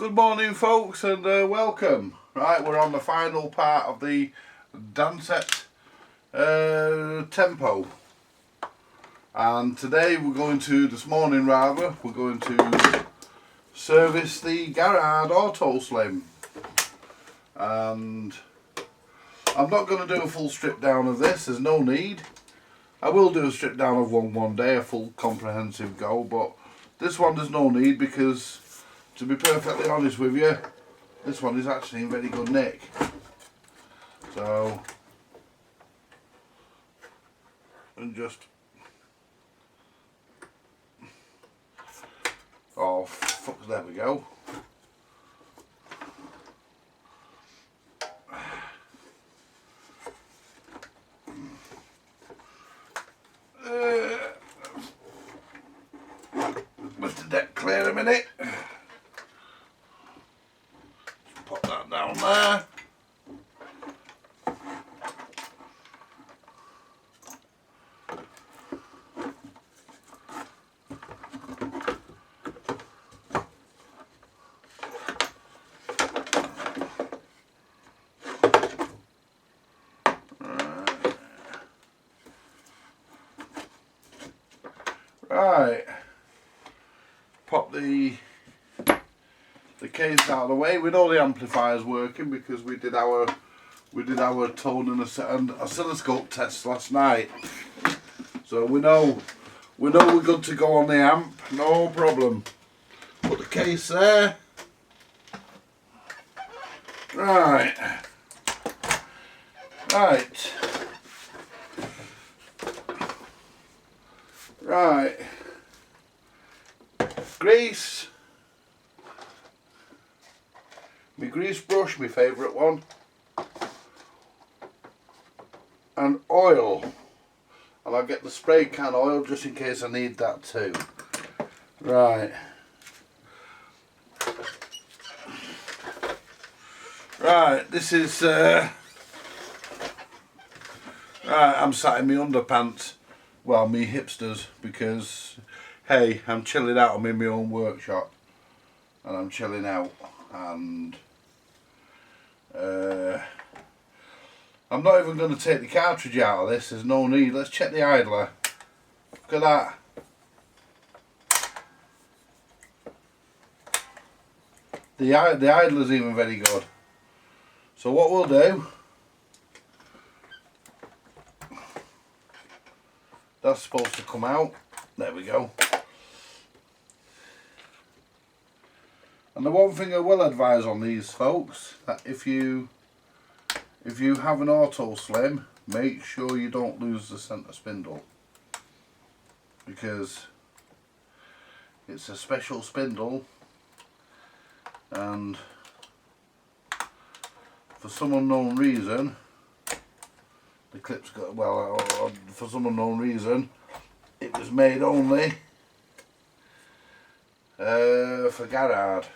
Good morning folks, and welcome. Right, we're on the final part of the DANSETTE Tempo, and today this morning we're going to service the Garrard Auto Slim. And I'm not going to do a full strip down of this, there's no need. I will do a strip down of one day, a full comprehensive go, but this one there's no need because, to be perfectly honest with you, this one is actually in very good nick. So, and just, oh fuck, there we go. Let the deck clear a minute. Pop that down there. Right, pop the case out of the way. We know the amplifier's working because we did our tone and oscilloscope test last night. So we know we're good to go on the amp, no problem. Put the case there. Right. Grease. My grease brush, my favourite one. And oil. And I'll get the spray can oil just in case I need that too. Right. This is right, I'm sat in my underpants. Well, me hipsters, because hey, I'm chilling out. I'm in my own workshop and I'm chilling out, and I'm not even going to take the cartridge out of this, there's no need. Let's check the idler. Look at that. The idler's even very good. So what we'll do, that's supposed to come out. There we go. And the one thing I will advise on these folks, that if you have an auto slim, make sure you don't lose the centre spindle, because it's a special spindle, and for some unknown reason the clip's got, well, for some unknown reason it was made only for Garrard,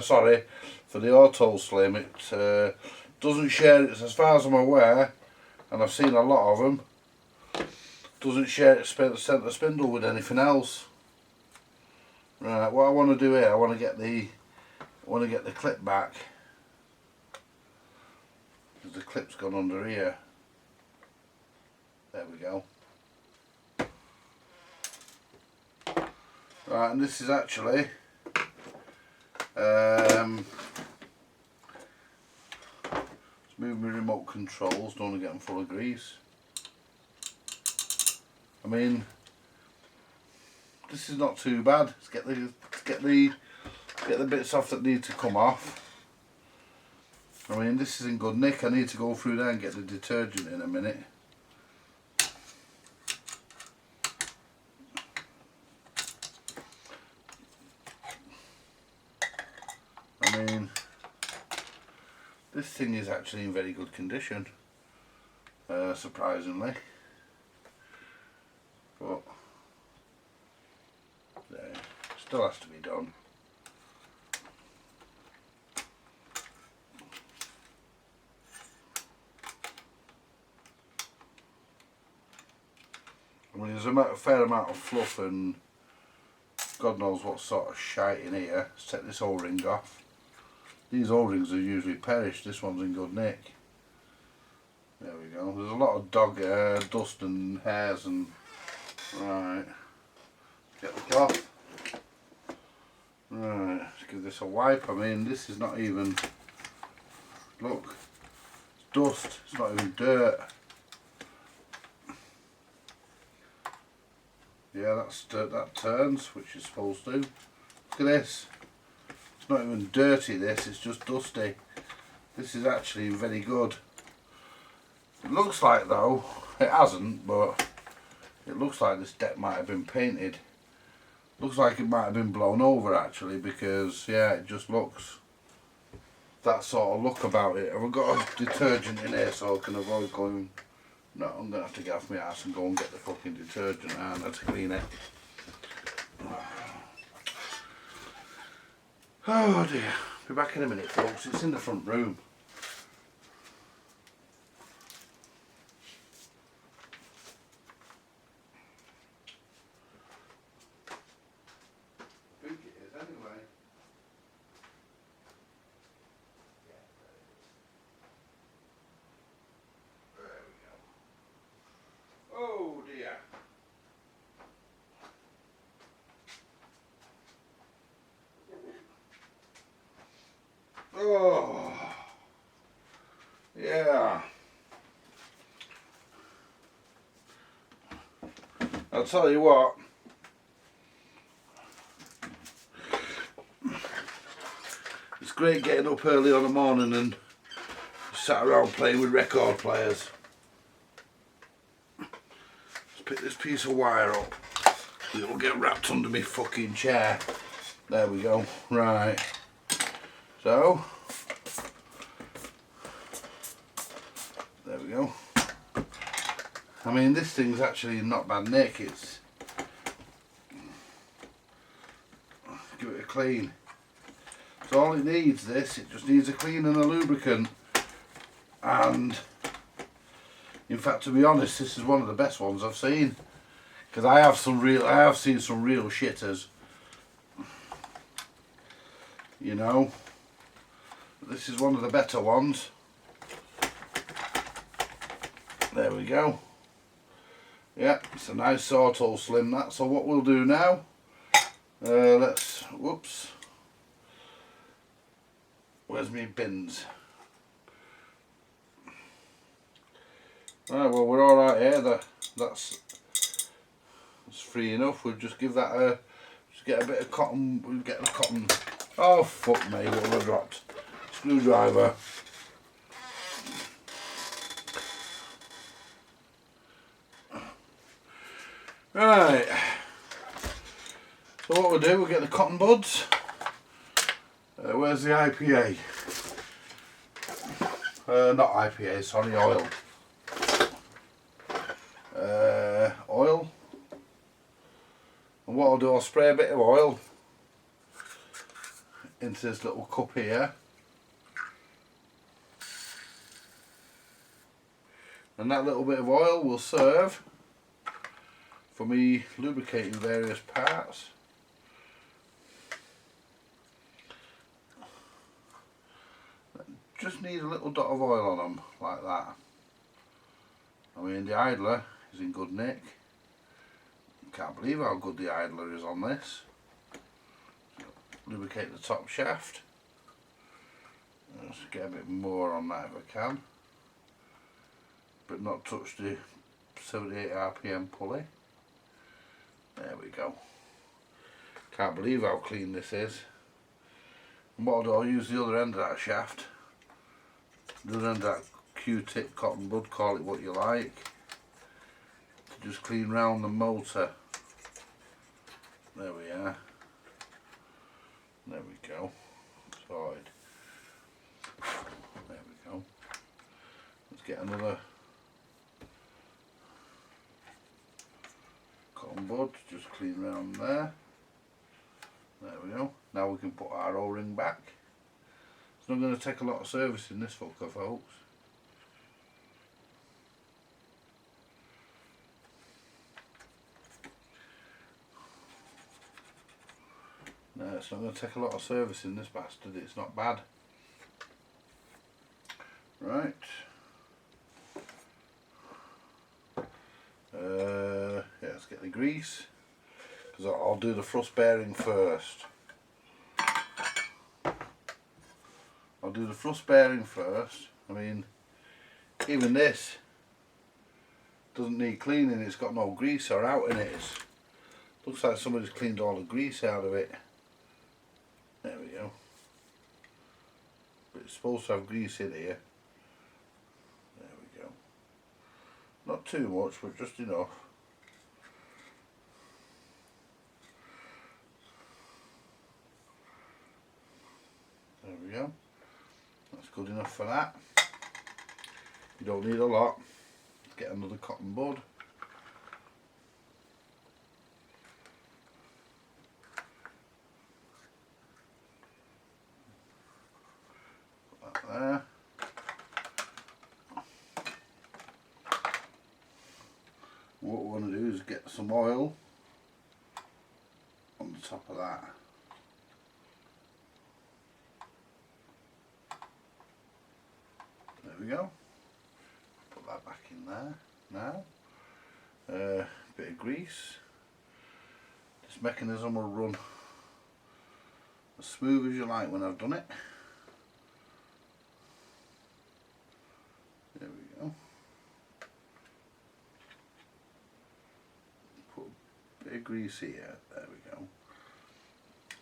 sorry, for the auto slim. It doesn't share it, as far as I'm aware, and I've seen a lot of them, doesn't share its centre spindle with anything else. Right, what I want to do here, I want to get the clip back, because the clip's gone under here. There we go. Right, and this is actually let's move my remote controls, don't want to get them full of grease. I mean, this is not too bad. Let's get the bits off that need to come off. I mean, this is in good nick. I need to go through there and get the detergent in a minute. I mean, this thing is actually in very good condition, surprisingly. But there, still has to be done. I mean, there's a fair amount of fluff and God knows what sort of shite in here. Let's take this O-ring off. These O-rings are usually perished, this one's in good nick. There we go. There's a lot of dog dust and hairs and... Right. Get the cloth. Right, let's give this a wipe. I mean, this is not even... Look. It's dust. It's not even dirt. Yeah, that's dirt that turns, which it's supposed to. Look at this. It's not even dirty, this. It's just dusty. This is actually very good. It looks like, though, it hasn't, but it looks like this deck might have been painted. Looks like it might have been blown over, actually, because, yeah, it just looks that sort of look about it. Have I got a detergent in here so I can avoid going... No, I'm going to have to get off my ass and go and get the fucking detergent, aren't I, to clean it. Oh dear. Be back in a minute, folks. It's in the front room. I think it is anyway. There we go. Oh dear. Oh, yeah. I'll tell you what. It's great getting up early on the morning and sat around playing with record players. Let's pick this piece of wire up. It will get wrapped under my fucking chair. There we go. Right. So, there we go. I mean, this thing's actually not bad nick. It's... Give it a clean. So all it needs, this, it just needs a clean and a lubricant. And, in fact, to be honest, this is one of the best ones I've seen. Because I have seen some real shitters. You know. This is one of the better ones. There we go. Yeah, it's a nice Auto Slim that. So what we'll do now, whoops. Where's me bins? Right, well we're alright here. That's free enough. We'll just give that a, just get a bit of cotton, we'll get the cotton. Oh fuck me, what have I dropped? Screwdriver. Right. So what we'll do, we'll get the cotton buds. Where's the IPA? Not IPA, sorry, oil. Oil. And what I'll do, I'll spray a bit of oil into this little cup here. And that little bit of oil will serve for me lubricating various parts. Just need a little dot of oil on them, like that. I mean, the idler is in good nick. Can't believe how good the idler is on this. Lubricate the top shaft. Just get a bit more on that if I can. But not touch the 78 RPM pulley. There we go. Can't believe how clean this is. And what I'll do, I'll use the other end of that shaft. The other end of that Q-tip cotton bud, call it what you like. To just clean round the motor. There we are. There we go. Sorted. There we go. Let's get another cotton bud, just clean round there. There we go. Now we can put our O-ring back. It's not going to take a lot of servicing this fucker, folks. No, it's not going to take a lot of servicing this bastard. It's not bad. Right. Yeah, let's get the grease, because I'll do the thrust bearing first. I'll do the thrust bearing first. I mean, even this doesn't need cleaning, it's got no grease or out in it. Looks like somebody's cleaned all the grease out of it. There we go. But it's supposed to have grease in here. There we go. Not too much, but just enough. There we go. That's good enough for that. You don't need a lot. Get another cotton bud. Put that there. What we're going to do is get some oil on the top of that. There we go. Put that back in there now. Bit of grease. This mechanism will run as smooth as you like when I've done it. There we go. Put a bit of grease here. There we go.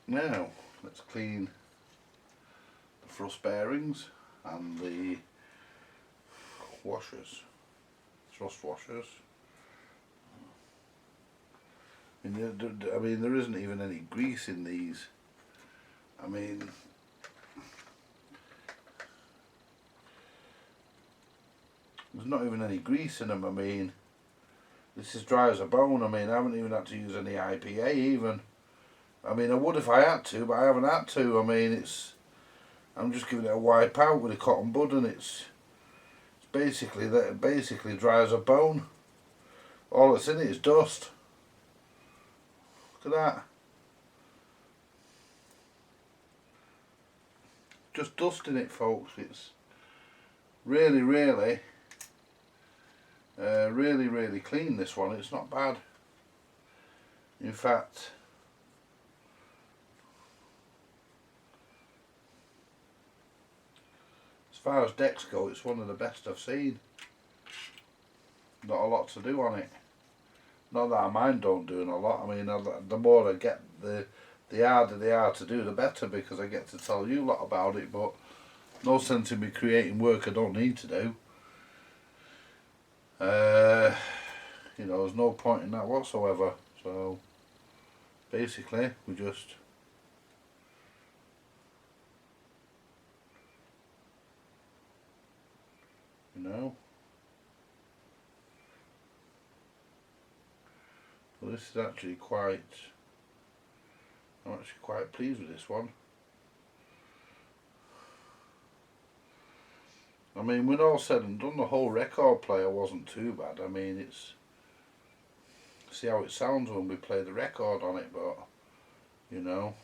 Now let's clean the thrust bearings and the washers, thrust washers. I mean, there isn't even any grease in these. I mean, there's not even any grease in them. I mean, this is dry as a bone. I mean, I haven't even had to use any IPA even. I mean, I would if I had to, but I haven't had to. I mean, I'm just giving it a wipe out with a cotton bud, and it's basically dry as a bone. All that's in it is dust. Look at that. Just dust in it, folks. It's really clean, this one. It's not bad. In fact, as far as decks go, it's one of the best I've seen. Not a lot to do on it. Not that I mind don't doing a lot. I mean, the more I get, the harder they are to do, the better, because I get to tell you a lot about it. But no sense in me creating work I don't need to do. You know, there's no point in that whatsoever. So basically, we just well, this is actually I'm actually quite pleased with this one. I mean, when all said and done, the whole record player wasn't too bad. I mean, see how it sounds when we play the record on it, but you know,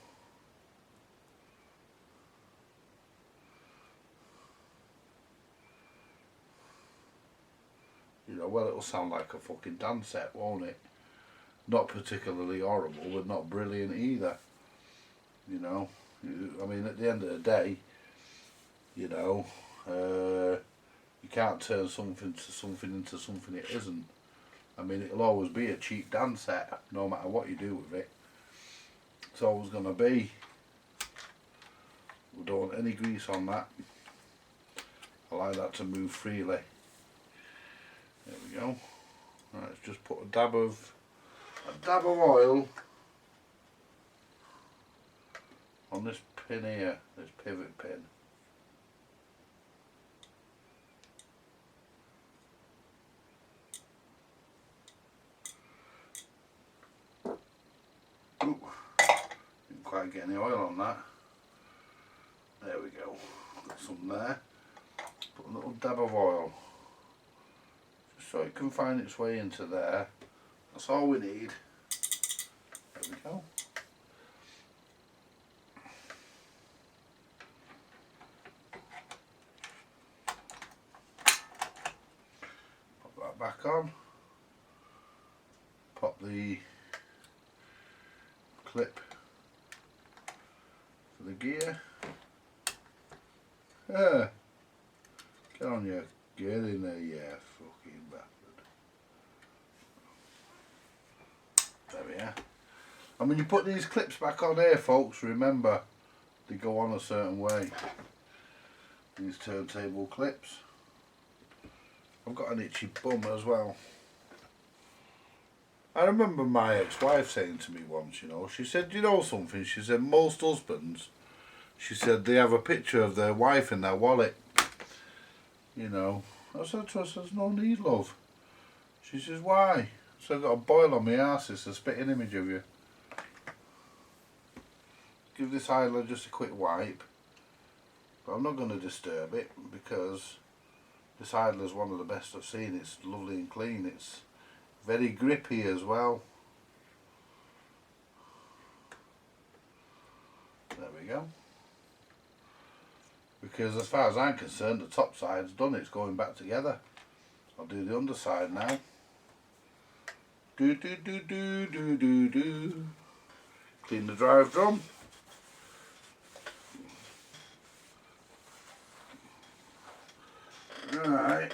well, it'll sound like a fucking dance set, won't it? Not particularly horrible, but not brilliant either. You know, I mean, at the end of the day, you know, you can't turn something into something it isn't. I mean, it'll always be a cheap dance set, no matter what you do with it. It's always going to be. We don't want any grease on that. I like that to move freely. There we go. Right, let's just put a dab of oil on this pin here, this pivot pin. Ooh, didn't quite get any oil on that. There we go. Got some there. Put a little dab of oil, just so it can find its way into there. That's all we need. There we go. back on, pop the clip for the gear. Yeah, get on your gear in there, yeah, fucking bastard. There we are. And when you put these clips back on here, folks, remember they go on a certain way. These turntable clips. I've got an itchy bum as well. I remember my ex-wife saying to me once, you know, she said, you know something, she said most husbands, she said they have a picture of their wife in their wallet, you know. I said to her, there's no need, love. She says, why? So I've got a boil on my arse, it's a spitting image of you. Give this idler just a quick wipe, but I'm not going to disturb it because this idler is one of the best I've seen. It's lovely and clean, it's very grippy as well. There we go. Because as far as I'm concerned, the top side's done, it's going back together. I'll do the underside now. Do do do do do do do. Clean the drive drum. Right.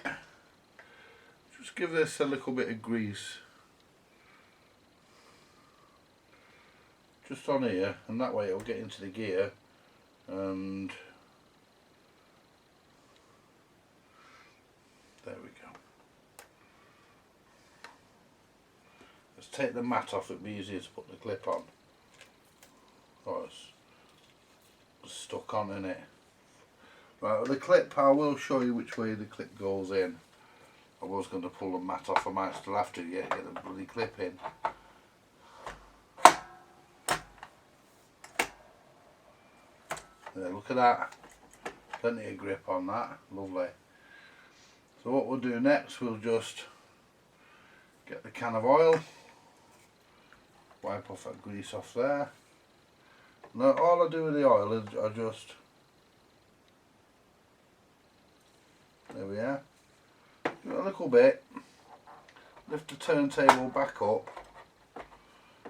Just give this a little bit of grease. Just on here, and that way it'll get into the gear, and there we go. Let's take the mat off, it'll be easier to put the clip on. Oh, it's stuck on, isn't it? Right, with the clip, I will show you which way the clip goes in. I was going to pull the mat off, I might still have to get the bloody clip in. There, look at that. Plenty of grip on that, lovely. So what we'll do next, we'll just get the can of oil, wipe off that grease off there. Now all I do with the oil is I just, there we are, do it a little bit, lift the turntable back up,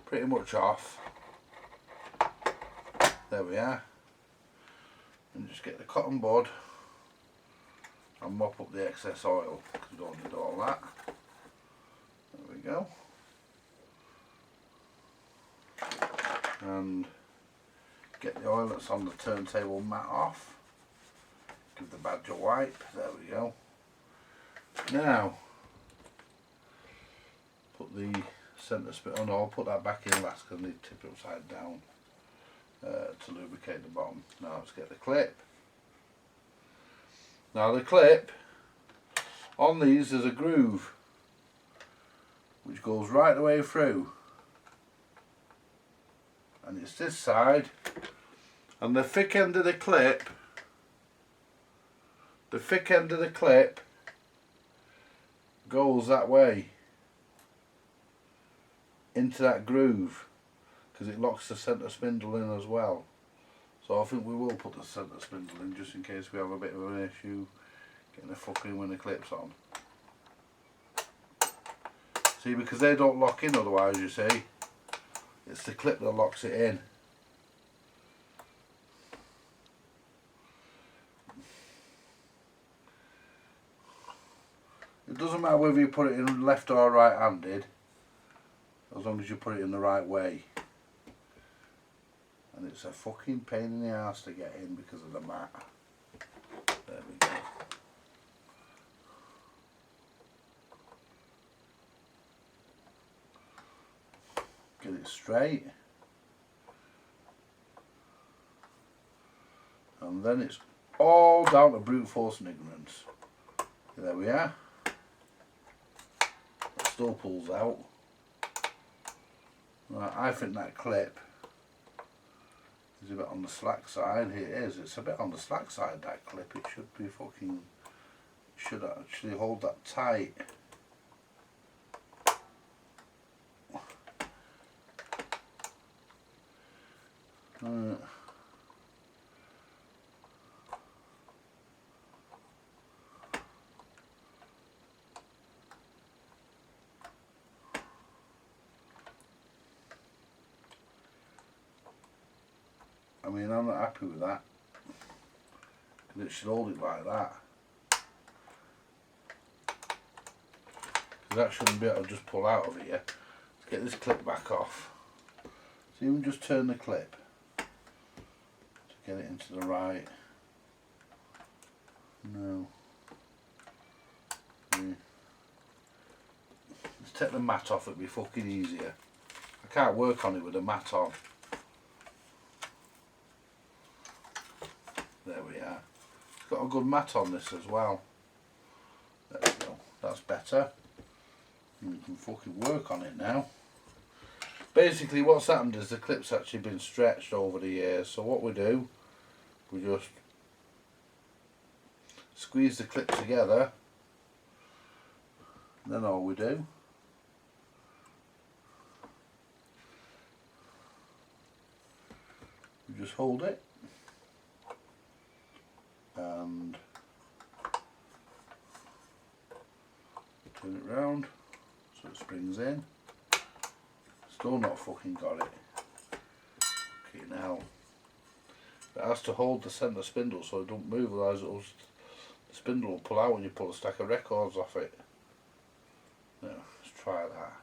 pretty much off, there we are, and just get the cotton bud and mop up the excess oil, because we don't need all that. There we go. And get the oil that's on the turntable mat off. Give the badge a wipe. There we go. Now, put the centre spit on. I'll put that back in last because I need to tip it upside down to lubricate the bottom. Now let's get the clip. Now the clip, on these there's a groove which goes right the way through, and it's this side, and the thick end of the clip goes that way into that groove because it locks the centre spindle in as well. So I think we will put the centre spindle in just in case we have a bit of an issue getting the fucking when the clip's on. See, because they don't lock in otherwise, you see. It's the clip that locks it in. It doesn't matter whether you put it in left or right handed, as long as you put it in the right way. And it's a fucking pain in the ass to get in because of the mat. There we go. Get it straight. And then it's all down to brute force and ignorance. There we are. It still pulls out. Right, I think that clip is a bit on the slack side. It is. It's a bit on the slack side, that clip. It should be fucking, should actually hold that tight. I mean, I'm not happy with that. It should hold it like that. That shouldn't be able to just pull out of it. Let's get this clip back off. So even just turn the clip to get it into the right. No. Yeah. Let's take the mat off, it'll be fucking easier. I can't work on it with the mat on. There we are. It's got a good mat on this as well. There we go. That's better. And we can fucking work on it now. Basically what's happened is the clip's actually been stretched over the years, so what we do, we just squeeze the clip together, and then all we do we just hold it and turn it round so it springs in. Still not fucking got it. Okay, now it has to hold the centre spindle so it don't move, otherwise the spindle will pull out when you pull a stack of records off it. Now, let's try that.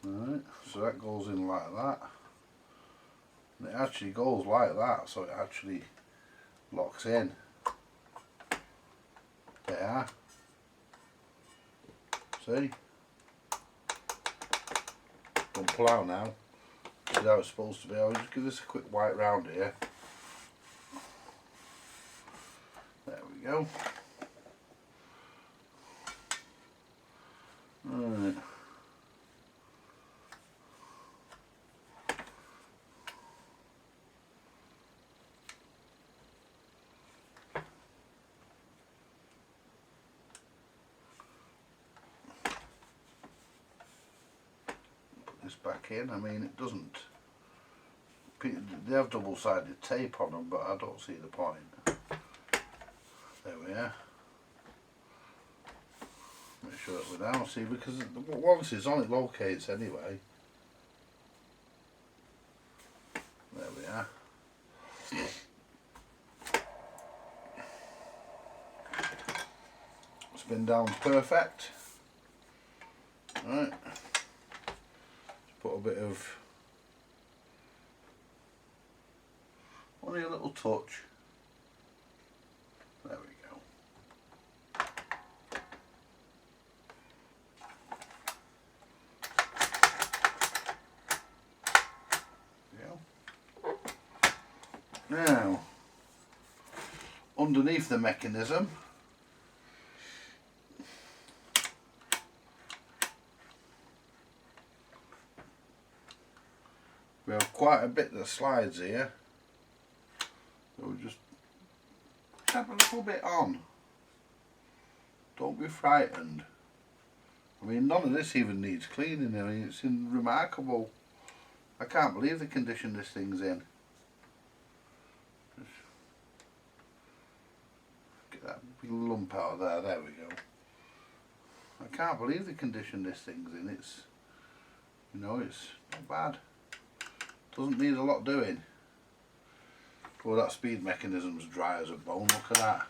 Alright, so that goes in like that. And it actually goes like that, so it actually locks in. There. See? Don't pull out now. See how it's supposed to be. I'll just give this a quick wipe round here. There we go. Right. This back in. I mean, it doesn't. They have double-sided tape on them, but I don't see the point. There we are. Make sure that we're down. See, because once it's on, it locates anyway. There we are. Spin down perfect. Right. Put a bit of, only a little touch. There we go. Now, underneath the mechanism, we have quite a bit that slides here, so we just tap a little bit on. Don't be frightened. I mean, none of this even needs cleaning. I mean, it's remarkable. I can't believe the condition this thing's in. Just get that big lump out of there. There we go. I can't believe the condition this thing's in. It's, you know, it's not bad. Doesn't need a lot doing. Well, that speed mechanism's dry as a bone. Look at that.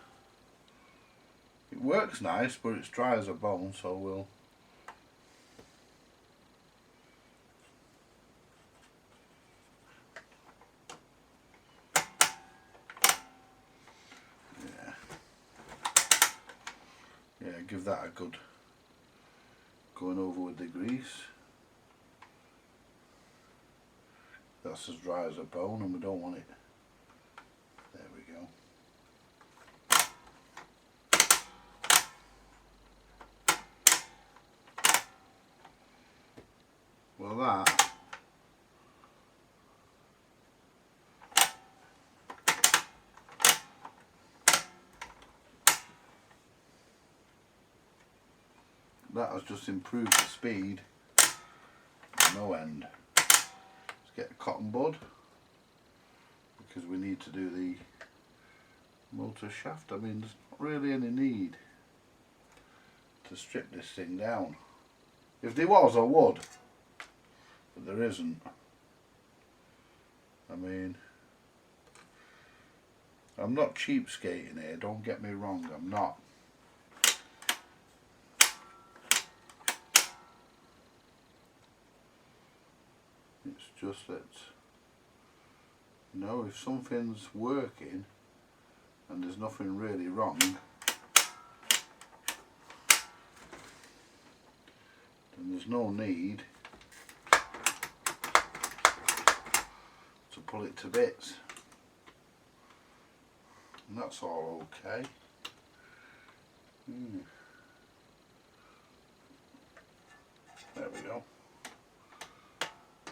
It works nice, but it's dry as a bone, so we'll give that a good going over with the grease. That's as dry as a bone and we don't want it. There we go. Well, that has just improved the speed no end. Let's get a cotton bud because we need to do the motor shaft. I mean, there's not really any need to strip this thing down. If there was, I would, but there isn't. I mean, I'm not cheapskating here, don't get me wrong, I'm not. It's just that, you know, if something's working and there's nothing really wrong, then there's no need to pull it to bits. And that's all okay. There we go.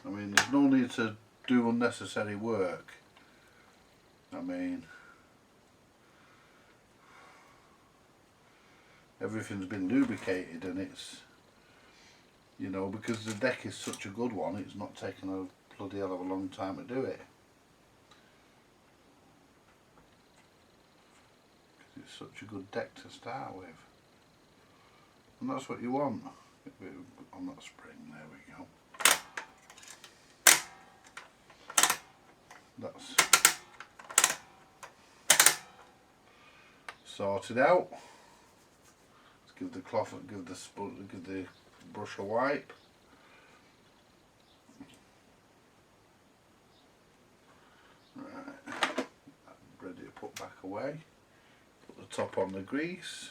I mean, there's no need to do unnecessary work. I mean, everything's been lubricated and it's, you know, because the deck is such a good one, it's not taken a bloody hell of a long time to do it. It's such a good deck to start with, and that's what you want on that spring. There we go. That's sorted out. Let's give the cloth, give the brush a wipe. Right, ready to put back away. Put the top on the grease.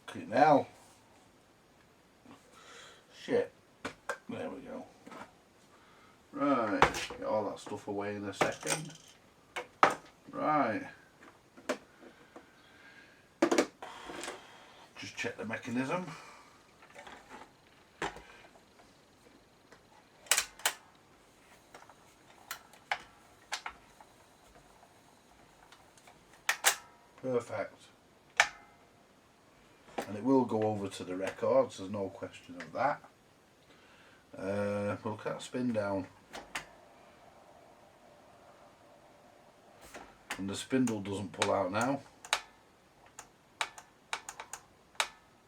Okay, now. Shit. There we go. Right, get all that stuff away in a second. Right. Just check the mechanism. Perfect. And it will go over to the records, there's no question of that. Look at that spin down. And the spindle doesn't pull out now.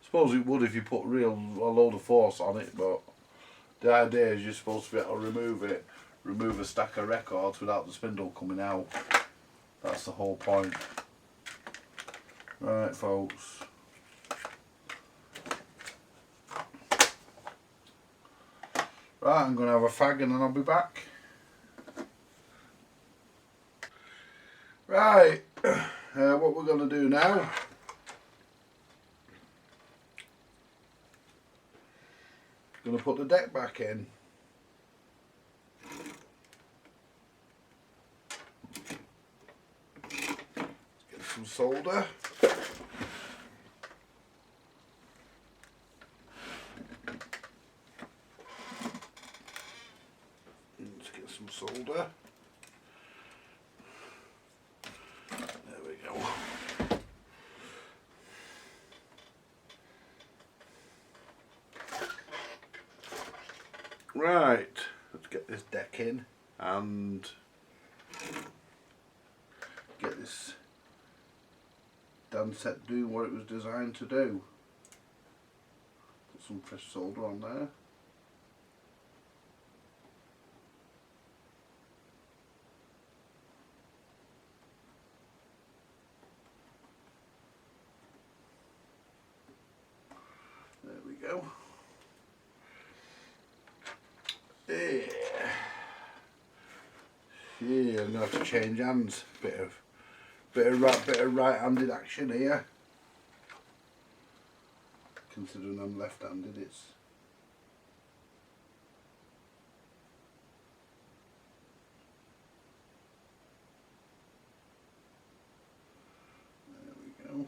Suppose it would if you put a load of force on it, but the idea is you're supposed to be able to remove a stack of records without the spindle coming out. That's the whole point. Right, folks. Right, I'm going to have a fag and then I'll be back. Right, what we're going to do now, going to put the deck back in. Let's get some solder. Let's get some solder. There we go. Right, let's get this deck in and get this DANSETTE doing what it was designed to do. Put some fresh solder on there. There we go. Yeah, I'm gonna have to change hands. Bit of right-handed action here. Considering I'm left-handed, it's there we go.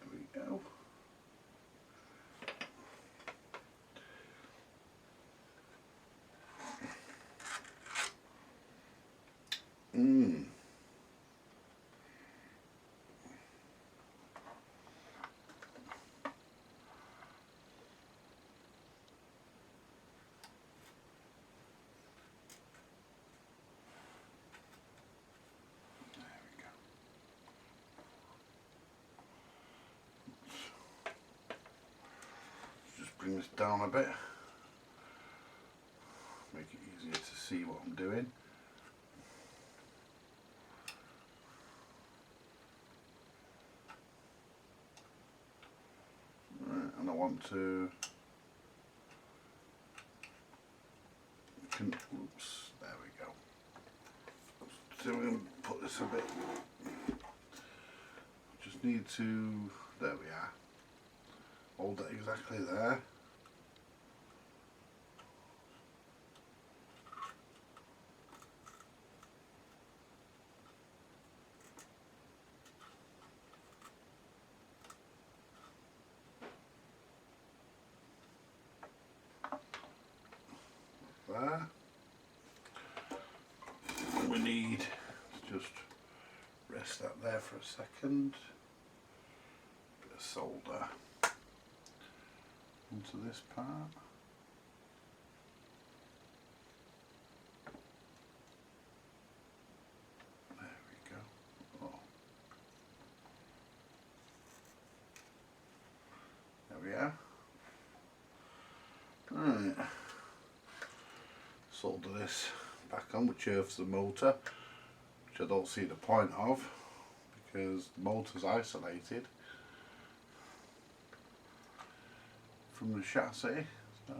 There we go. bring this down a bit, make it easier to see what I'm doing. Right, and I want to oops, there we go. So we're going to put this a bit, just need to, there we are, hold it exactly there. There. We need to just rest that there for a second. Bit of solder onto this part. There we go. Oh. There we are. Right. Solder this back on, which earths the motor, which I don't see the point of because the motor's isolated from the chassis, so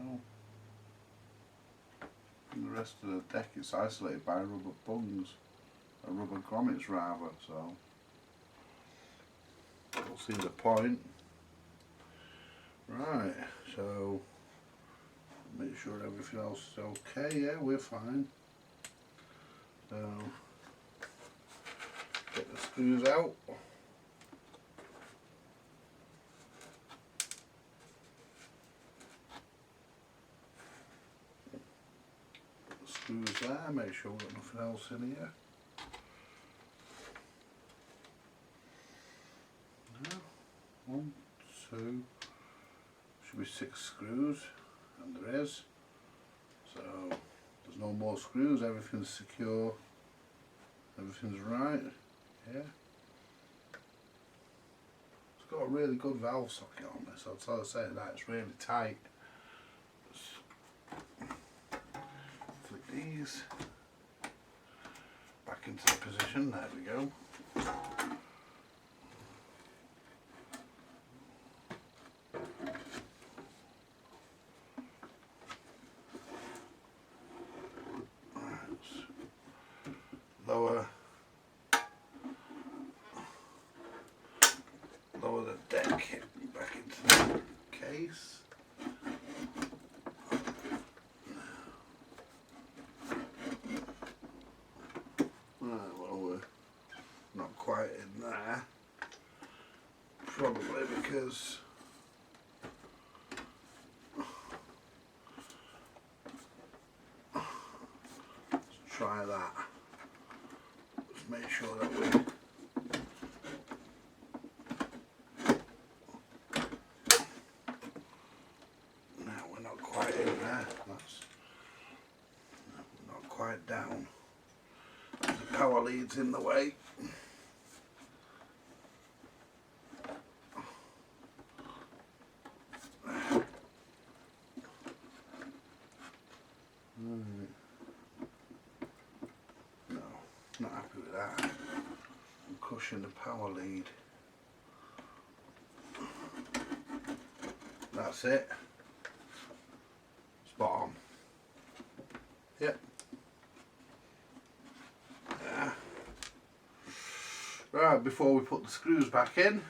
from the rest of the deck it's isolated by rubber bungs, or rubber grommets rather, so I don't see the point. Right, so make sure everything else is okay. Yeah, we're fine. So get the screws out. Put the screws there, make sure we've got nothing else in here. No. 1, 2, should be 6 screws. And there is, so there's no more screws, everything's secure, everything's right. Yeah, it's got a really good valve socket on this, I'll tell you that it's really tight. Just flick these back into the position, there we go. Lower the deck back into the case. Right, well, we're not quite in there, probably because let's try that. Let's make sure that we quite down. The power lead's in the way. No, not happy with that. I'm crushing the power lead. That's it. Spot on. Yep. Right, before we put the screws back in,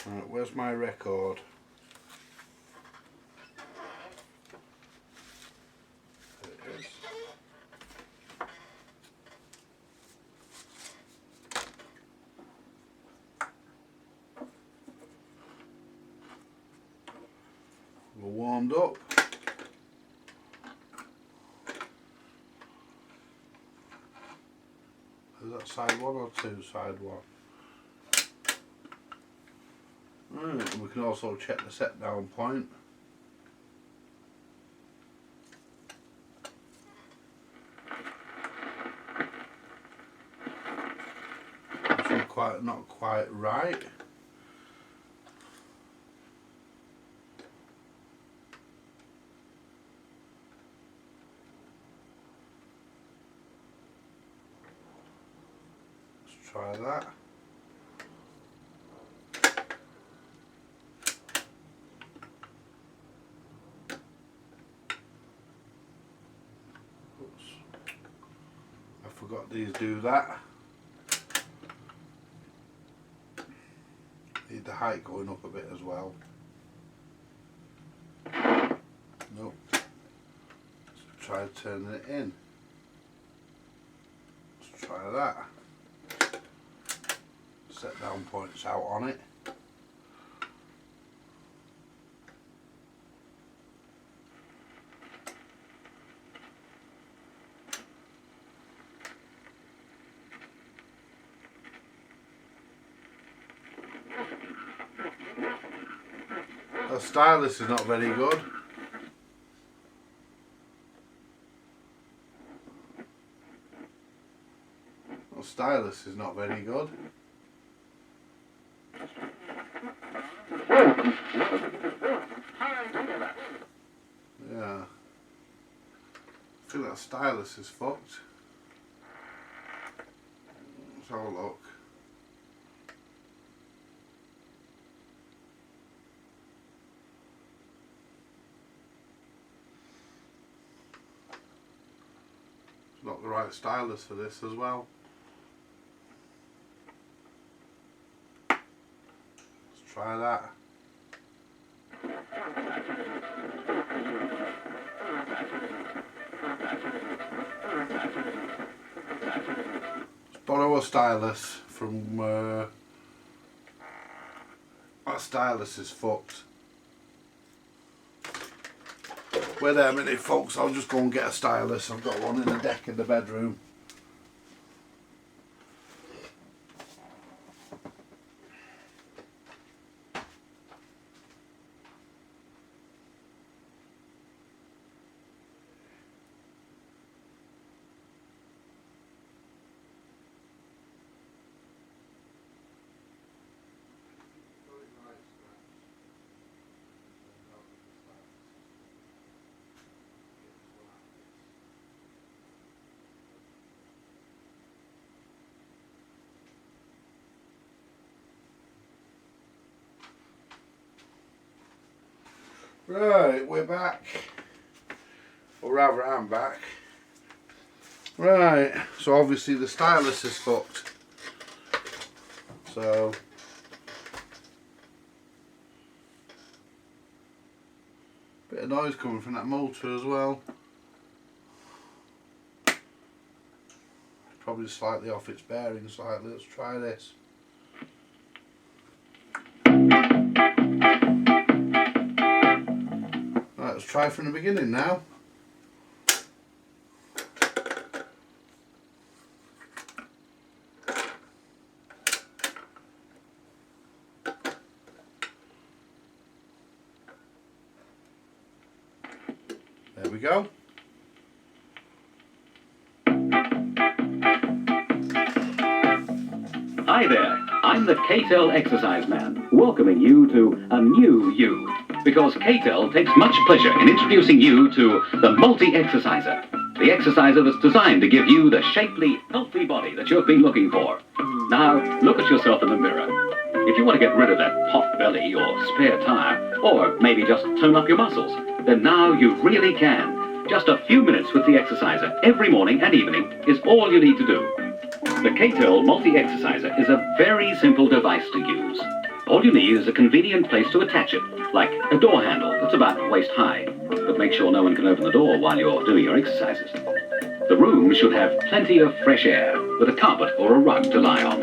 right, where's my record? We're warmed up. that side 1 or 2? Side 1. Right, and we can also check the set down point. Not quite right. Let's try that. Oops. I forgot these do that. Need the height going up a bit as well. Nope. Let's try turning it in. Let's try that. Set down points out on it. The stylus is not very good. The stylus is not very good. Yeah. I think that stylus is fucked. Let's have a look. Not the right stylus for this as well. Let's try that. Let's borrow a stylus from that stylus is fucked. Wait there a minute folks, I'll just go and get a stylus. I've got one in the deck in the bedroom. Right, we're back. Or rather, I'm back. Right, so obviously the stylus is fucked. So bit of noise coming from that motor as well. Probably slightly off its bearing slightly. Let's try this. Right, let's try from the beginning now. There we go. Hi there, I'm the KTEL Exercise Man, welcoming you to a new you. Because KTEL takes much pleasure in introducing you to the Multi-Exerciser. The exerciser that's designed to give you the shapely, healthy body that you've been looking for. Now, look at yourself in the mirror. If you want to get rid of that pot belly or spare tire, or maybe just tone up your muscles, then now you really can. Just a few minutes with the exerciser every morning and evening is all you need to do. The KTEL Multi-Exerciser is a very simple device to use. All you need is a convenient place to attach it, like a door handle that's about waist high, but make sure no one can open the door while you're doing your exercises. The room should have plenty of fresh air, with a carpet or a rug to lie on.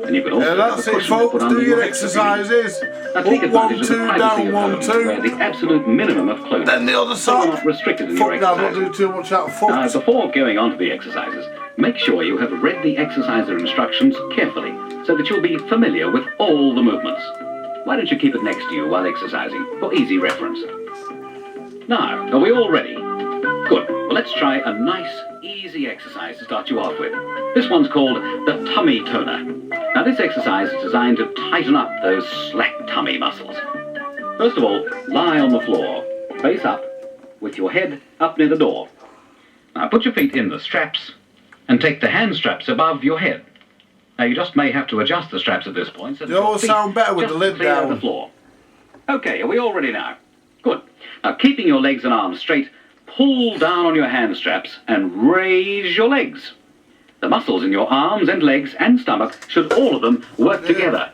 And you can also have a that's it, cushion to put folks. under Do your extra fingers. exercises. Now take Up 1, advantage of 2, the privacy down of 1, home, 2. where the absolute minimum of clothing. Then the other So you're side. not restricted in your Foot down, don't exercises. do too much out of foot. Now, before going on to the exercises, make sure you have read the exerciser instructions carefully so that you'll be familiar with all the movements. Why don't you keep it next to you while exercising for easy reference? Now, are we all ready? Good. Well, let's try a nice, easy exercise to start you off with. This one's called the tummy toner. Now, this exercise is designed to tighten up those slack tummy muscles. First of all, lie on the floor, face up, with your head up near the door. Now, put your feet in the straps and take the hand straps above your head. Now, you just may have to adjust the straps at this point. So They always sound better with the lid down. The floor. Okay, are we all ready now? Good. Now, keeping your legs and arms straight, pull down on your hand straps and raise your legs. The muscles in your arms and legs and stomach should all of them work together.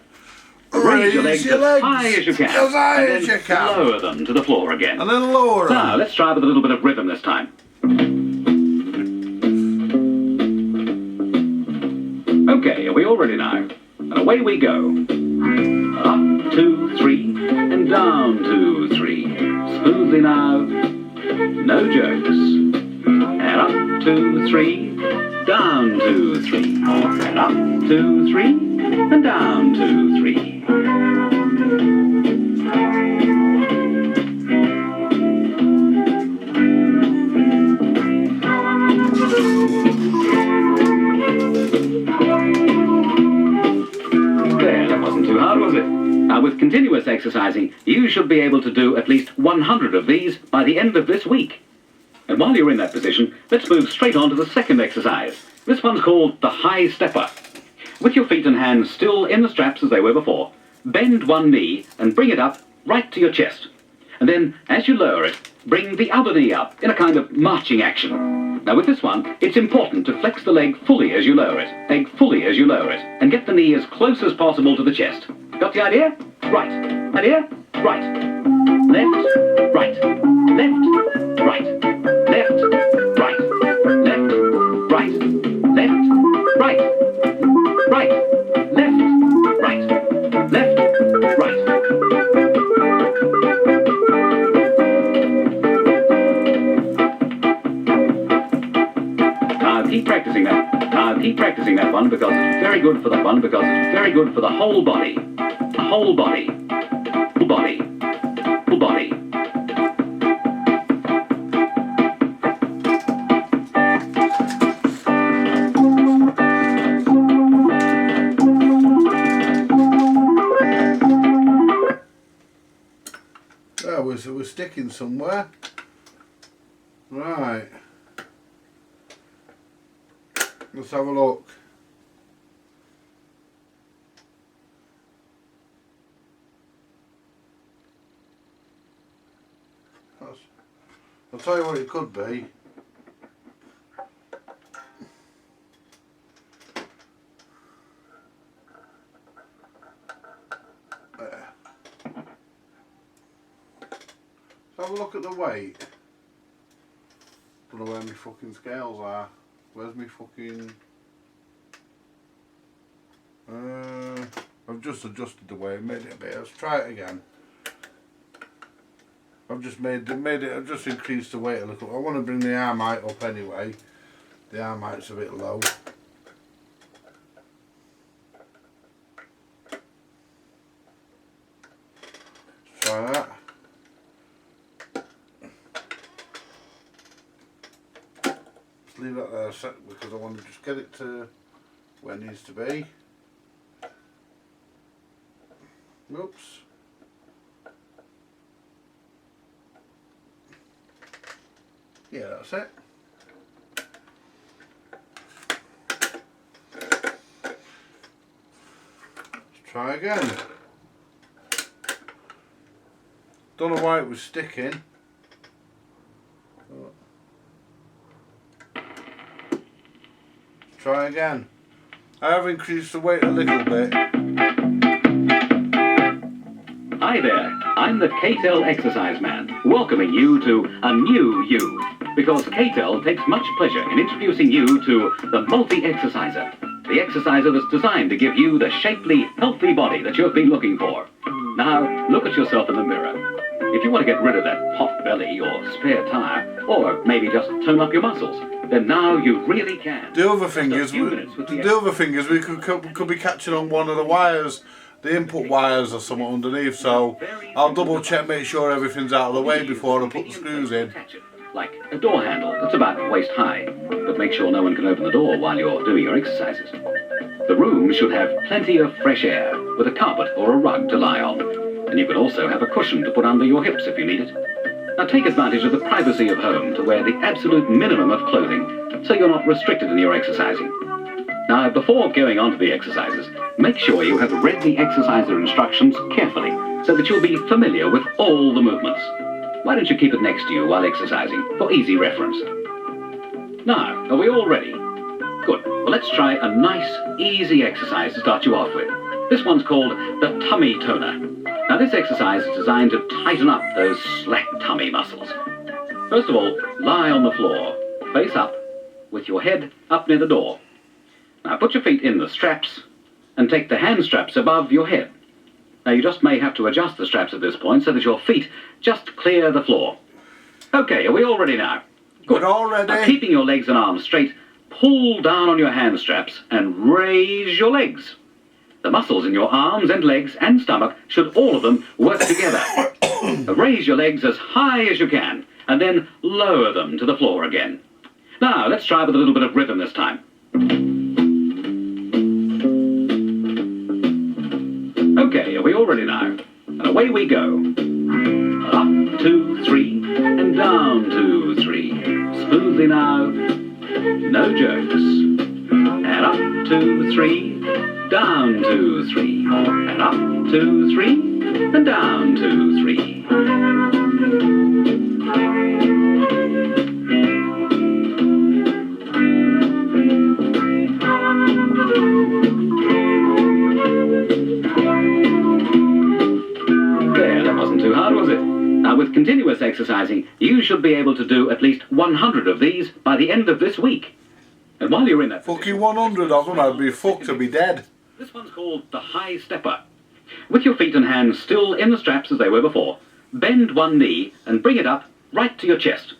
Raise your legs as high as you can. As high and as then you can. lower them to the floor again. And then lower them. Now, let's try with a little bit of rhythm this time. Okay, are we all ready now? And away we go. Up, 2, 3, and down, 2, 3. Smoothly now. No jerks. And up, 2, 3, down, 2, 3. And up, 2, 3, and down, 2, 3. There, that wasn't too hard, was it? Now, with continuous exercising, you should be able to do at least 100 of these by the end of this week. And while you're in that position, let's move straight on to the second exercise. This one's called the high stepper. With your feet and hands still in the straps as they were before, bend one knee and bring it up right to your chest. And then, as you lower it, bring the other knee up in a kind of marching action. Now with this one, it's important to flex the leg fully as you lower it, and get the knee as close as possible to the chest. Got the idea? Right. Idea? Right. Left, right. Left, right. Left, right. Left, right. Left, right. Right. Left, right. Left, right. Keep practicing that one because it's very good for the whole body. The whole body. Whole body. Whole body. There we're sticking somewhere. Right. Let's have a look. I'll tell you what it could be. There. Let's have a look at the weight. Don't know where my fucking scales are. Where's my fucking... I've just adjusted the weight, made it a bit. Let's try it again. I've just I've just increased the weight a little. I want to bring the arm height up anyway. The arm height's a bit low. Let's try that. Leave that there a sec because I want to just get it to where it needs to be. Oops. Yeah, that's it. Let's try again. Don't know why it was sticking. Try again. I have increased the weight a little bit. Hi there, I'm the KTEL Exercise Man, welcoming you to a new you. Because KTEL takes much pleasure in introducing you to the multi-exerciser. the exerciser that's designed to give you the shapely, healthy body that you've been looking for. Now, look at yourself in the mirror. If you want to get rid of that pot belly or spare tire, or maybe just tone up your muscles, then now you really can. The other thing is, we could be catching on one of the wires, the input wires or something underneath, so I'll double check, make sure everything's out of the way before I put the screws in. Like a door handle that's about waist high, but make sure no one can open the door while you're doing your exercises. The room should have plenty of fresh air, with a carpet or a rug to lie on. And you can also have a cushion to put under your hips if you need it. Now take advantage of the privacy of home to wear the absolute minimum of clothing, so you're not restricted in your exercising. Now, before going on to the exercises, make sure you have read the exerciser instructions carefully, so that you'll be familiar with all the movements. Why don't you keep it next to you while exercising, for easy reference? Now, are we all ready? Good. Well, let's try a nice, easy exercise to start you off with. This one's called the tummy toner. Now, this exercise is designed to tighten up those slack tummy muscles. First of all, lie on the floor, face up, with your head up near the door. Now, put your feet in the straps, and take the hand straps above your head. Now, you just may have to adjust the straps at this point so that your feet just clear the floor. Okay, are we all ready now? Good. We're all ready. Now, keeping your legs and arms straight, pull down on your hand straps and raise your legs. The muscles in your arms and legs and stomach should all of them work together. Raise your legs as high as you can, and then lower them to the floor again. Now, let's try with a little bit of rhythm this time. Okay, are we all ready now? And away we go. Up, 2, 3, and down, 2, 3. Smoothly now. No jerks. And up, 2, 3, down, 2, 3. And up, 2, 3, and down, 2, 3. There, that wasn't too hard, was it? Now, with continuous exercising, you should be able to do at least 100 of these by the end of this week. And while you're in that Fucking 100 of them, I'd be fucked to be dead. This one's called the high stepper. With your feet and hands still in the straps as they were before, bend one knee and bring it up right to your chest.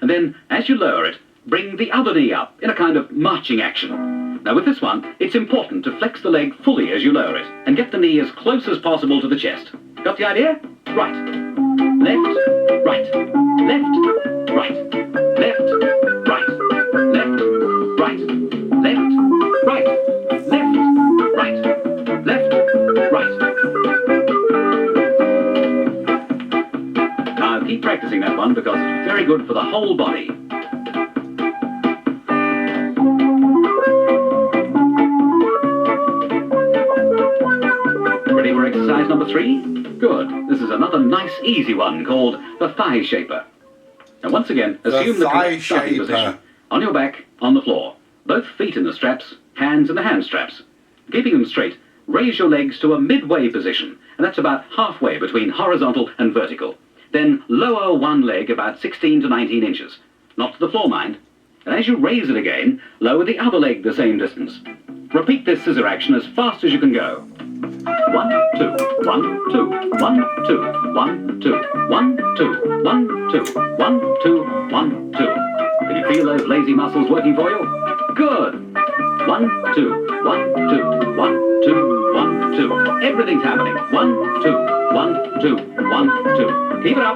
And then, as you lower it, bring the other knee up in a kind of marching action. Now, with this one, it's important to flex the leg fully as you lower it and get the knee as close as possible to the chest. Got the idea? Right. Left, right. Left, right. Left, right. Left, right. Left, right. Left, right. Left, right. Now, keep practicing that one because it's very good for the whole body. Ready for exercise number 3? Good. This is another nice, easy one called the thigh shaper. And once again, assume the correct starting position. On your back, on the floor. Both feet in the straps, hands in the hand straps. Keeping them straight, raise your legs to a midway position, and that's about halfway between horizontal and vertical. Then lower one leg about 16 to 19 inches. Not to the floor, mind. And as you raise it again, lower the other leg the same distance. Repeat this scissor action as fast as you can go. 1, 2, 1, 2, 1, 2, 1, 2, 1, 2, 1, 2, 1, 2, 1, 2. Can you feel those lazy muscles working for you? Good. 1, 2, 1, 2, 1, 2, 1, 2. Everything's happening. 1, 2, 1, 2, 1, 2. Keep it up.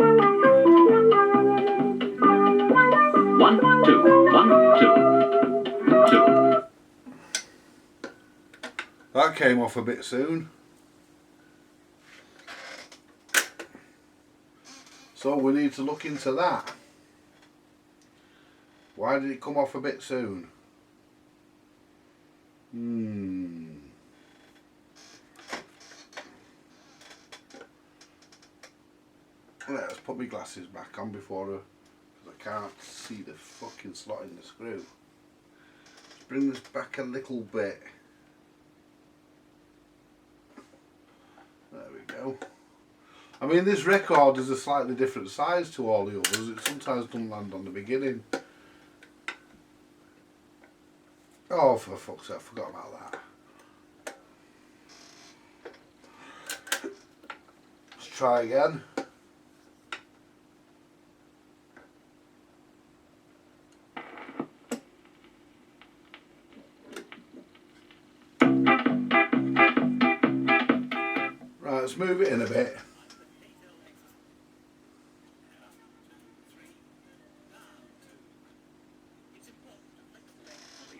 1, 2, 1, 2, 2. That came off a bit soon. So we need to look into that. Why did it come off a bit soon? Let's put my glasses back on before because I can't see the fucking slot in the screw. Let's bring this back a little bit. There we go. I mean, this record is a slightly different size to all the others. It sometimes doesn't land on the beginning. Oh, for fuck's sake, I forgot about that. Let's try again. Right, let's move it in a bit.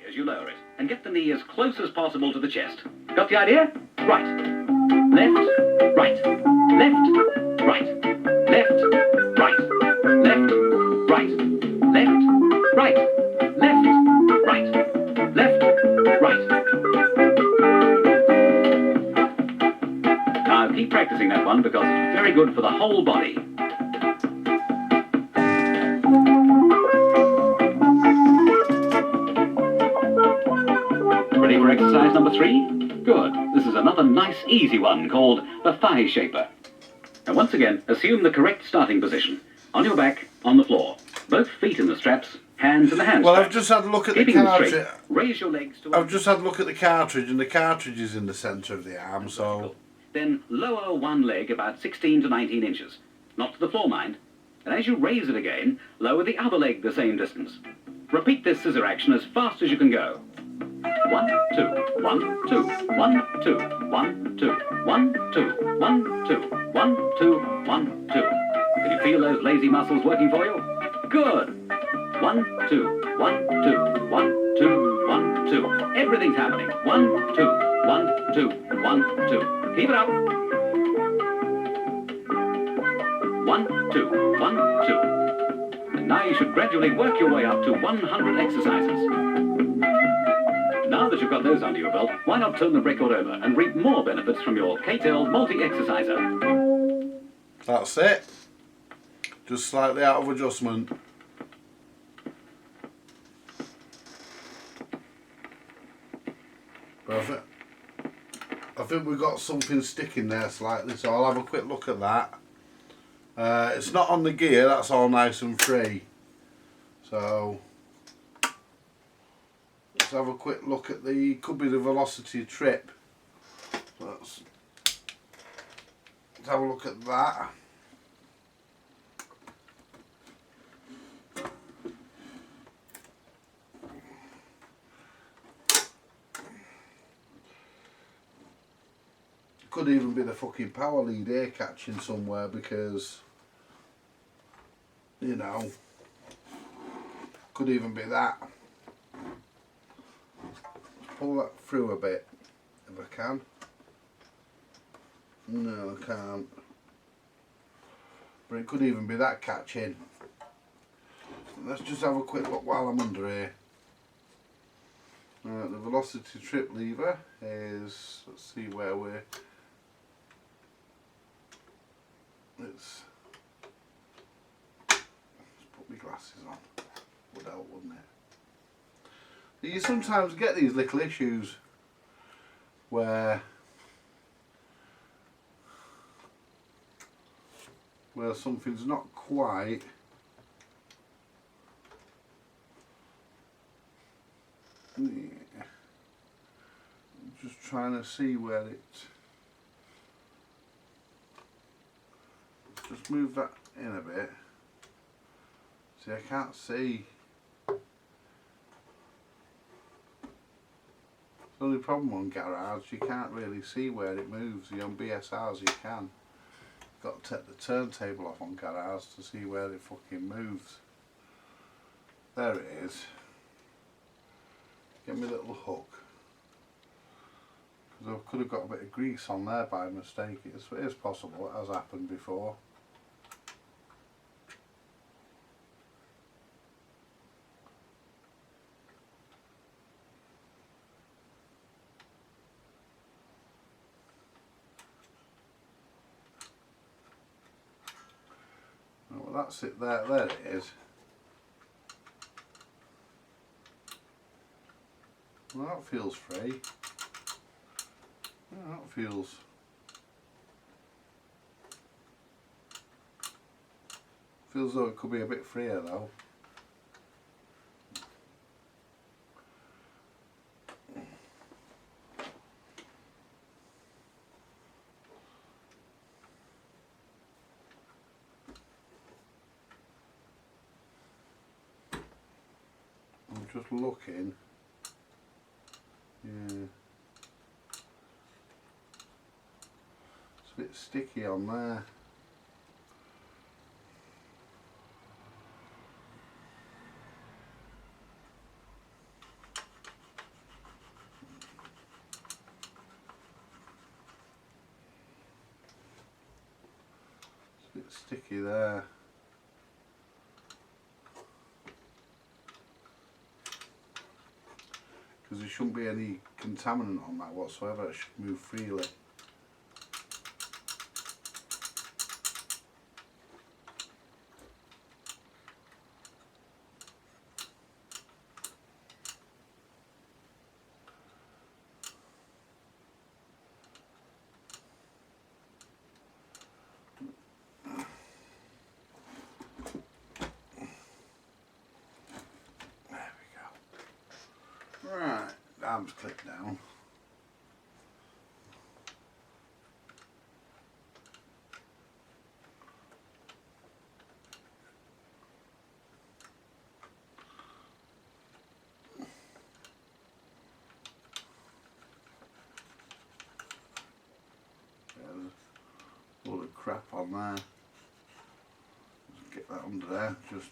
As you lower it, and get the knee as close as possible to the chest. Got the idea? Right. Left, right. Left, right. Left, right. Left, right. Left, right. Left, right. Left, right. Now keep practicing that one because it's very good for the whole body. Ready for exercise number 3? Good. This is another nice easy one called the thigh shaper. And once again, assume the correct starting position. On your back, on the floor. Both feet in the straps, hands in the hand Well, straps. I've just had a look at the Keeping them cartridge. straight, raise your legs to... I've just had a look at the cartridge, and the cartridge is in the centre of the arm, so... Then lower one leg about 16 to 19 inches. Not to the floor, mind. And as you raise it again, lower the other leg the same distance. Repeat this scissor action as fast as you can go. 1, 2, 1, 2, 1, 2, 1, 2, 1, 2, 1, 2, 1, 2, 1, 2. Can you feel those lazy muscles working for you? Good. 1, 2, 1, 2, 1, 2, 1, 2. Everything's happening. 1, 2, 1, 2, 1, 2. Keep it up. 1, 2, 1, 2. And now you should gradually work your way up to 100 exercises. Now that you've got those under your belt, why not turn the record over and reap more benefits from your K-Tel multi-exerciser? That's it. Just slightly out of adjustment. Perfect. I think we've got something sticking there slightly, so I'll have a quick look at that. It's not on the gear, that's all nice and free. So let's have a quick look at the, could be the velocity trip. Let's have a look at that. Could even be the fucking power lead here catching somewhere, because, you know, could even be that. Pull that through a bit if I can. No, I can't. But it could even be that catching. Let's just have a quick look while I'm under here. The velocity trip lever is, let's see where we're, let's put my glasses on. Would help, wouldn't it? You sometimes get these little issues where something's not quite just trying to see where it, just move that in a bit. See, I can't see. The only problem on garage, you can't really see where it moves. On BSRs you can. Got to take the turntable off on garage to see where it fucking moves. There it is. Get me a little hook. Because I could have got a bit of grease on there by mistake. It is possible, it has happened before. Well, that's it there, there it is. Well, that feels free. Yeah, that feels as though it could be a bit freer though. just looking. Yeah. It's a bit sticky on there. It's a bit sticky there. Because there shouldn't be any contaminant on that whatsoever, it should move freely. There we go. Right, arms clip down. A lot of crap on there. Just get that under there. Just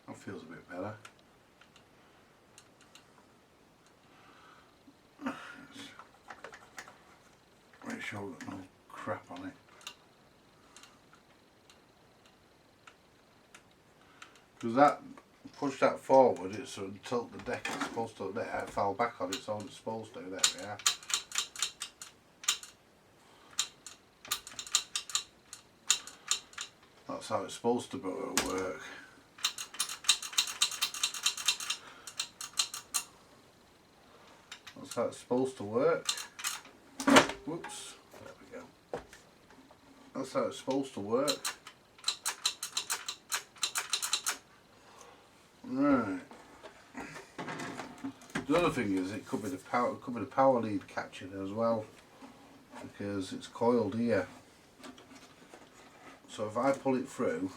that feels a bit better. Make sure I've got no crap on it. Because that push that forward, it's sort of tilt the deck. It's supposed to. There, it fell back on its own. It's supposed to. There we are. That's how it's supposed to work. That's how it's supposed to work. Whoops. There we go. That's how it's supposed to work. Right. The other thing is, it could be the power lead catching as well, because it's coiled here. So if I pull it through,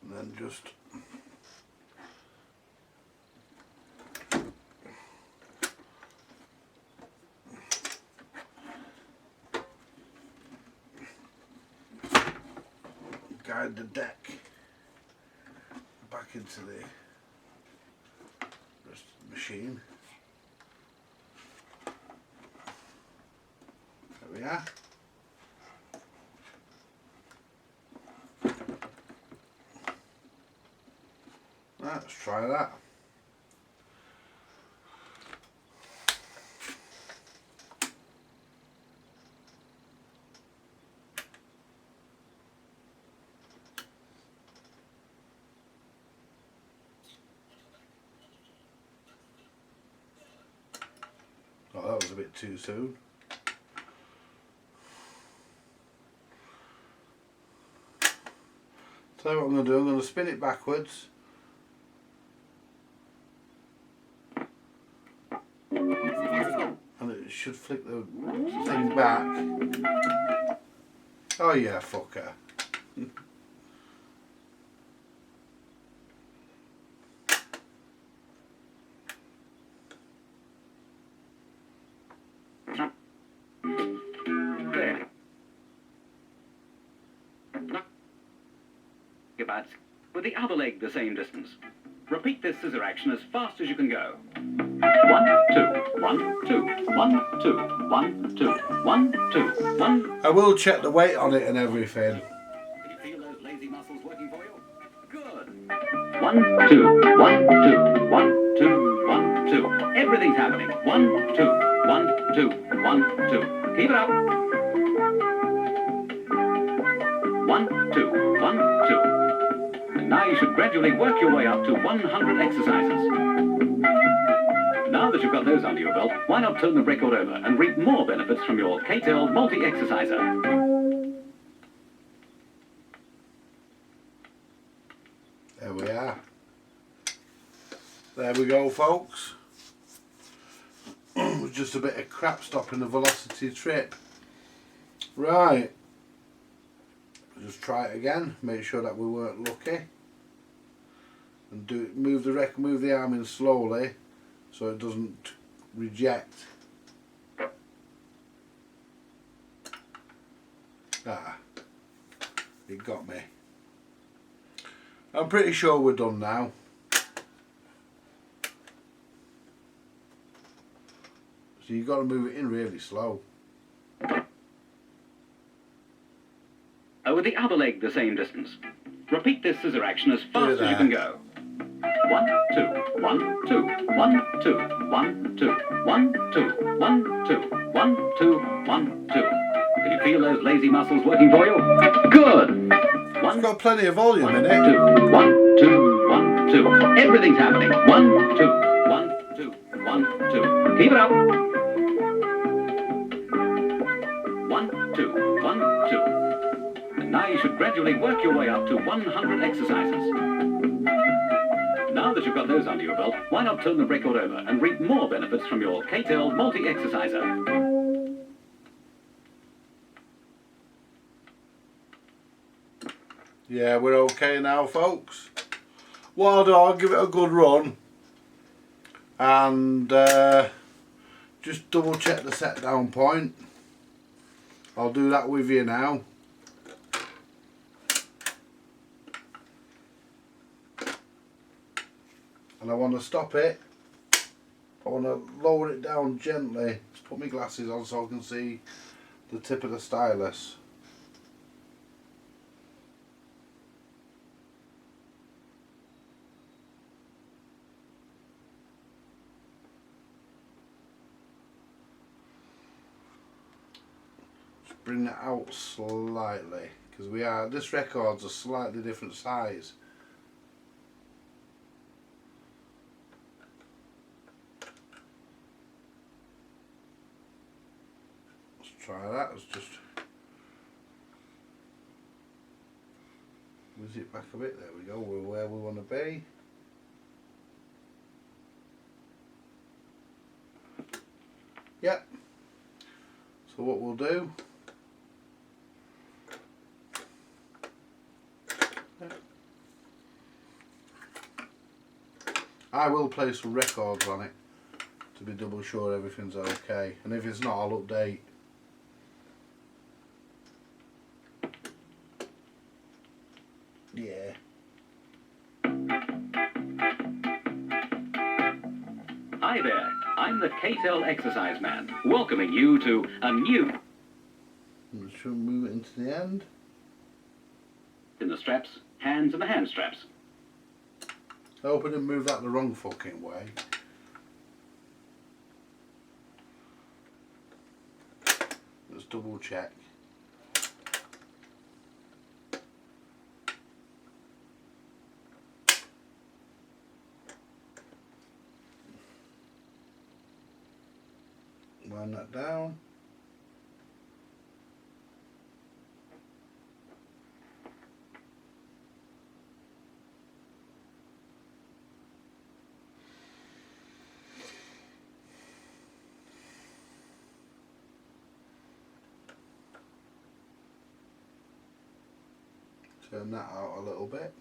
and then just guide the deck back into the rest of the machine. There we are. Right, let's try that. Oh, that was a bit too soon. Tell you what I'm going to do, I'm going to spin it backwards. And it should flick the thing back. Oh yeah, fucker. About with the other leg the same distance. Repeat this scissor action as fast as you can go. 1, 2, 1, 2, 1, 2, 1, 2, 1, 2, 1. I will check the weight on it and everything. Can you feel those lazy muscles working for you? Good. 1, 2, 1, 2, 1, 2, 1, 2. Everything's happening. 1, 2, 1, 2, 1, 2. Keep it up. 1, 2, 1, 2. And now you should gradually work your way up to 100 exercises. Now that you've got those under your belt, why not turn the record over and reap more benefits from your K-Tel multi-exerciser? There we are. There we go, folks. was just a bit of crap stopping the velocity trip. Right. Just try it again. Make sure that we weren't lucky. And move the arm in slowly so it doesn't reject. Ah, it got me. I'm pretty sure we're done now. So you've got to move it in really slow. With the other leg the same distance. Repeat this scissor action as fast as you can go. 1, 2, 1, 2, 1, 2, 1, 2, 1, 2, 1, 2, 1, 2, 1, 2. Can you feel those lazy muscles working for you? Good! It's got plenty of volume in it. 2, 1, 2, 1, 2. Everything's happening. 1, 2, 1, 2, 1, 2. Keep it up. 1, 2, 1, 2. And now you should gradually work your way up to 100 exercises. Now that you've got those under your belt, why not turn the record over and reap more benefits from your K-Tel multi-exerciser? Yeah, we're okay now, folks. I'll give it a good run and just double check the set down point. I'll do that with you now. And I want to stop it. I want to lower it down gently. Just put my glasses on so I can see the tip of the stylus. Just bring that out slightly because this record's a slightly different size. Try that. Let's just whiz it back a bit. There we go. We're where we want to be. Yep. So what we'll do. I will play some records on it to be double sure everything's okay, and if it's not, I'll update. Yeah. Hi there, I'm the K-Tel Exercise Man, welcoming you to a new... Should we move it into the end? In the straps, hands and the hand straps. I hope I didn't move that the wrong fucking way. Let's double check. Wind that down. Turn that out a little bit.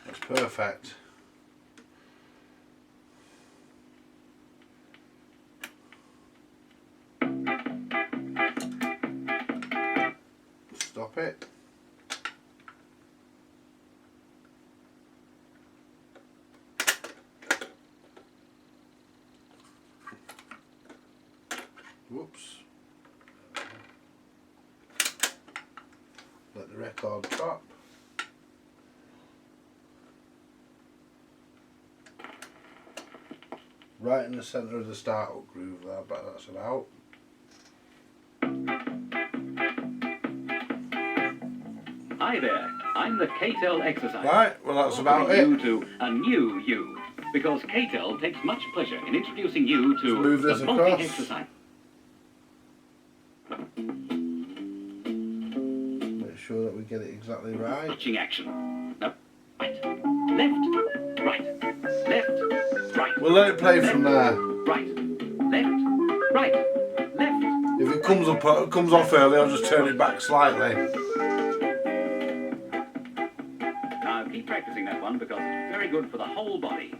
That's perfect. Stop it. Whoops. Let the record drop. Right in the centre of the startup groove there, but that's about. Hi there, I'm the K-Tel Exercise. Right, well that's about welcoming it. you to a new you, because K-Tel takes much pleasure in introducing you to Let's move this the across. multi-exercise. sure that we get it exactly right. Touching action. No. Right. Left. Right. Left. Right. We'll let it play from there. Right. Left. Right. Left. If it comes off early, I'll just turn it back slightly. Now keep practicing that one because it's very good for the whole body.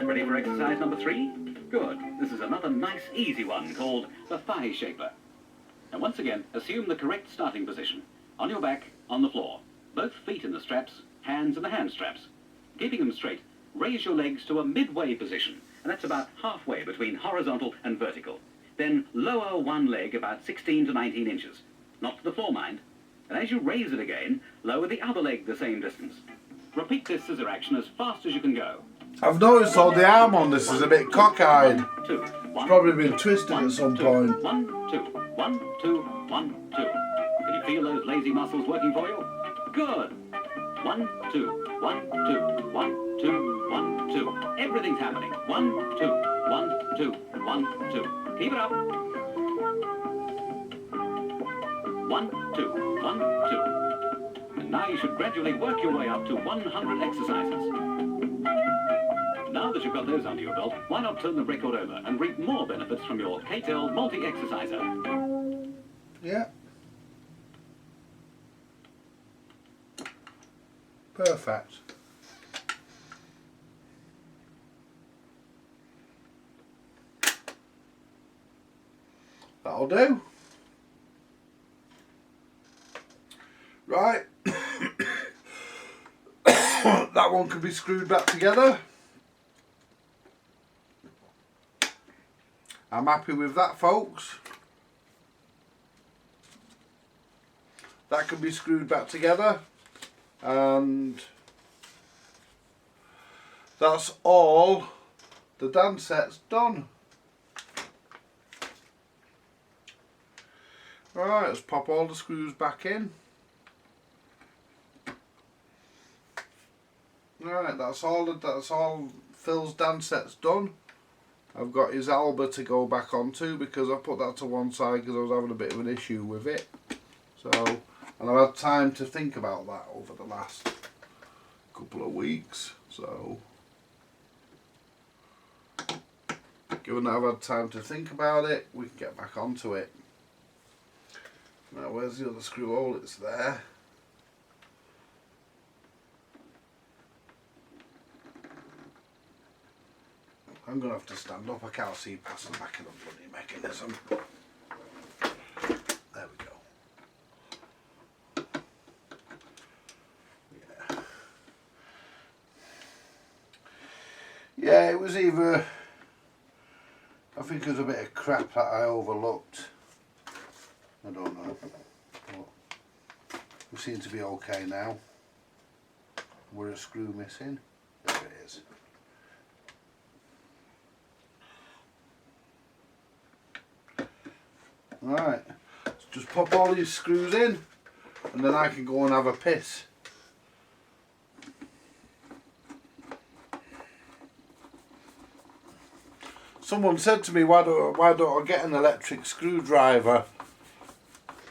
Ready for exercise number 3? Good. This is another nice easy one called the thigh shaper. Now once again, assume the correct starting position. On your back, on the floor. Both feet in the straps, hands in the hand straps. Keeping them straight, raise your legs to a midway position, and that's about halfway between horizontal and vertical. Then lower one leg about 16 to 19 inches. Not to the floor, mind. And as you raise it again, lower the other leg the same distance. Repeat this scissor action as fast as you can go. I've noticed all the arm on this is a bit cockeyed. 2, 1, Probably been twisted at some 2, point. 1, 2, 1, 2, 1, 2. Can you feel those lazy muscles working for you? Good. 1, 2, 1, 2, 1, 2, 1, 2. Everything's happening. 1, 2, 1, 2, 1, 2. Keep it up. 1, 2, 1, 2. And now you should gradually work your way up to 100 exercises. Now that you've got those under your belt, why not turn the record over and reap more benefits from your K-Tel multi-exerciser? Yeah. Perfect. That'll do. Right. That one can be screwed back together. I'm happy with that, folks. That can be screwed back together. And that's all the dance set's done. Right, let's pop all the screws back in. Right, that's all Phil's dance set's done. I've got his Alba to go back onto because I put that to one side because I was having a bit of an issue with it. So, and I've had time to think about that over the last couple of weeks. So, given that I've had time to think about it, we can get back onto it. Now, where's the other screw hole? It's there. I'm going to have to stand up. I can't see past the back of the bloody mechanism. There we go. Yeah. Yeah, it was either... I think it was a bit of crap that I overlooked. I don't know. But we seem to be okay now. We're a screw missing. There it is. Right, so just pop all these screws in and then I can go and have a piss. Someone said to me, why don't I get an electric screwdriver?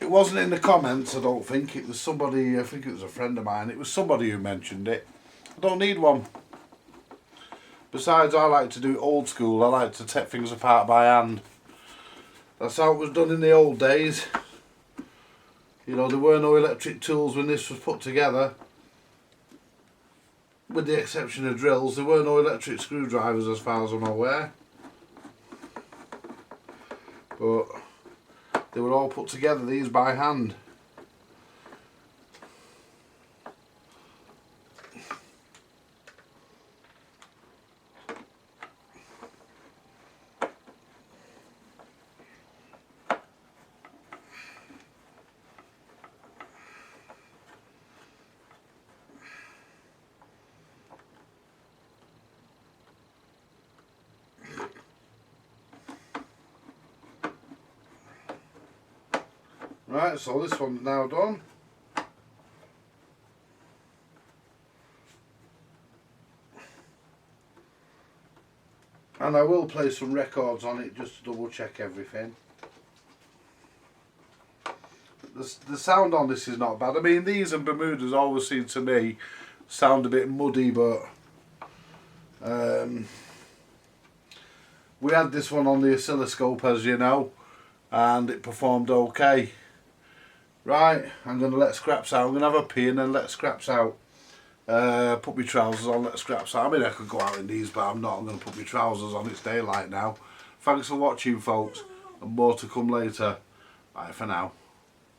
It wasn't in the comments, I don't think. It was somebody, I think it was a friend of mine. It was somebody who mentioned it. I don't need one. Besides, I like to do it old school. I like to take things apart by hand. That's how it was done in the old days. You know, there were no electric tools when this was put together. With the exception of drills, there were no electric screwdrivers as far as I'm aware. But they were all put together, these by hand. Right, so this one's now done. And And I will play some records on it just to double check everything. The sound on this is not bad. I mean, these and Bermudas always seem to me sound a bit muddy, but we had this one on the oscilloscope, as you know, and it performed okay. Right, I'm going to let scraps out. I'm going to have a pee and then let scraps out. Put my trousers on, let scraps out. I mean, I could go out in these, but I'm not. I'm going to put my trousers on. It's daylight now. Thanks for watching, folks, and more to come later. Bye for now.